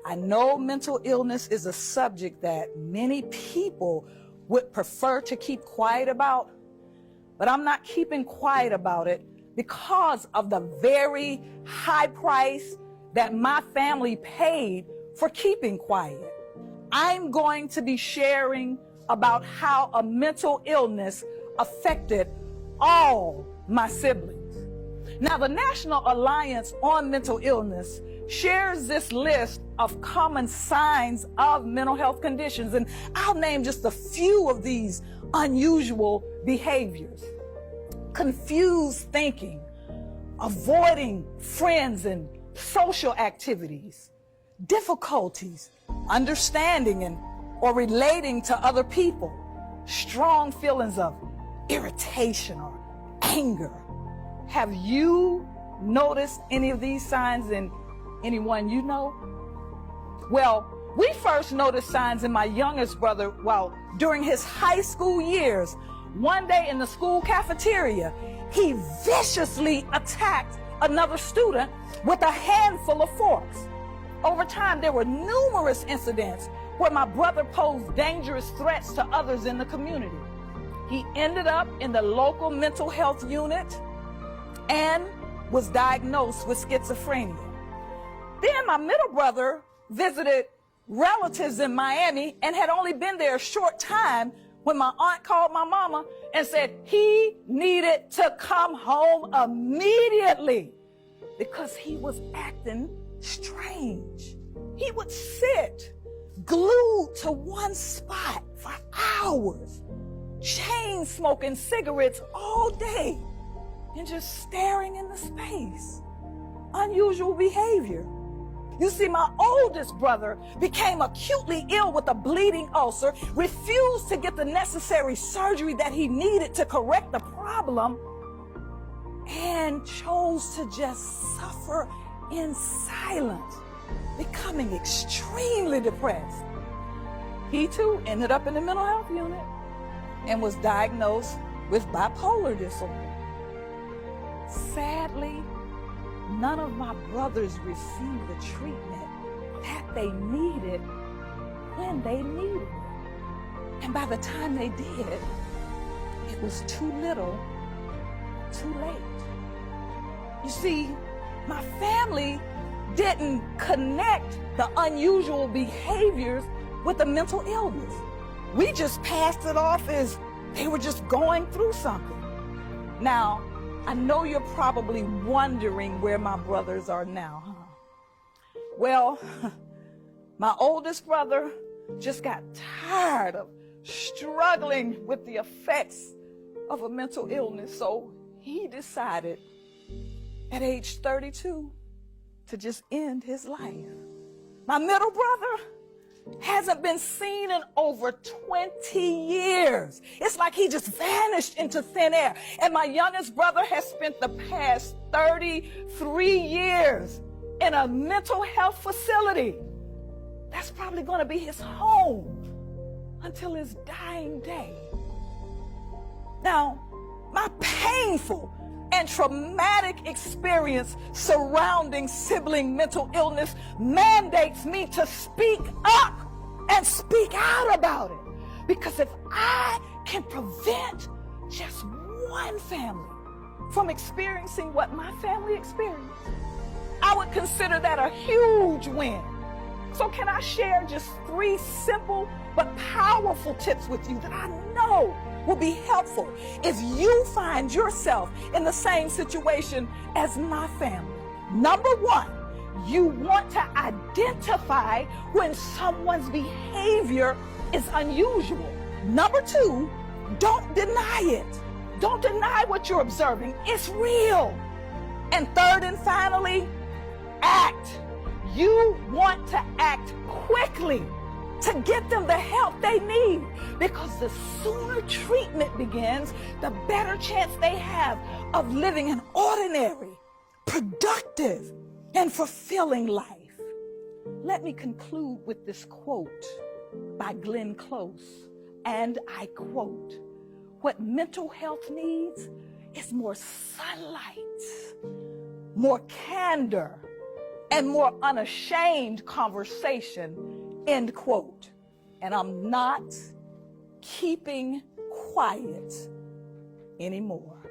I know mental illness is a subject that many people would prefer to keep quiet about, but I'm not keeping quiet about it because of the very high price that my family paid for keeping quiet. I'm going to be sharing about how a mental illness affected all my siblings. Now, the National Alliance on Mental Illness shares this list of common signs of mental health conditions, and I'll name just a few of these unusual behaviors. Confused thinking, avoiding friends and social activities, difficulties understanding and or relating to other people, strong feelings of irritation or anger. Have you noticed any of these signs in anyone you know? Well, we first noticed signs in my youngest brother during his high school years. One day in the school cafeteria, he viciously attacked another student with a handful of forks. Over time, there were numerous incidents where my brother posed dangerous threats to others in the community. He ended up in the local mental health unit and was diagnosed with schizophrenia. Then my middle brother visited relatives in Miami and had only been there a short time when my aunt called my mama and said he needed to come home immediately because he was acting strange. He would sit glued to one spot for hours, chain smoking cigarettes all day and just staring into space. Unusual behavior. You see, my oldest brother became acutely ill with a bleeding ulcer, refused to get the necessary surgery that he needed to correct the problem, and chose to just suffer in silence, becoming extremely depressed. He too ended up in the mental health unit and was diagnosed with bipolar disorder. Sadly, none of my brothers received the treatment that they needed when they needed it. And by the time they did, it was too little, too late. You see, my family didn't connect the unusual behaviors with the mental illness. We just passed it off as they were just going through something. Now, I know you're probably wondering where my brothers are now, huh? Well, my oldest brother just got tired of struggling with the effects of a mental illness, so he decided at age 32 to just end his life. My middle brother hasn't been seen in over 20 years. It's like he just vanished into thin air. And my youngest brother has spent the past 33 years in a mental health facility. That's probably going to be his home until his dying day. Now, my painful and traumatic experience surrounding sibling mental illness mandates me to speak up and speak out about it. Because if I can prevent just one family from experiencing what my family experienced, I would consider that a huge win. So can I share just 3 simple but powerful tips with you that I know will be helpful if you find yourself in the same situation as my family? Number 1, you want to identify when someone's behavior is unusual. Number 2, don't deny it. Don't deny what you're observing. It's real. And third and finally, act. You want to act quickly to get them the help they need, because the sooner treatment begins, the better chance they have of living an ordinary, productive, and fulfilling life. Let me conclude with this quote by Glenn Close, and I quote, "What mental health needs is more sunlight, more candor, and more unashamed conversation, end quote. And I'm not keeping quiet anymore.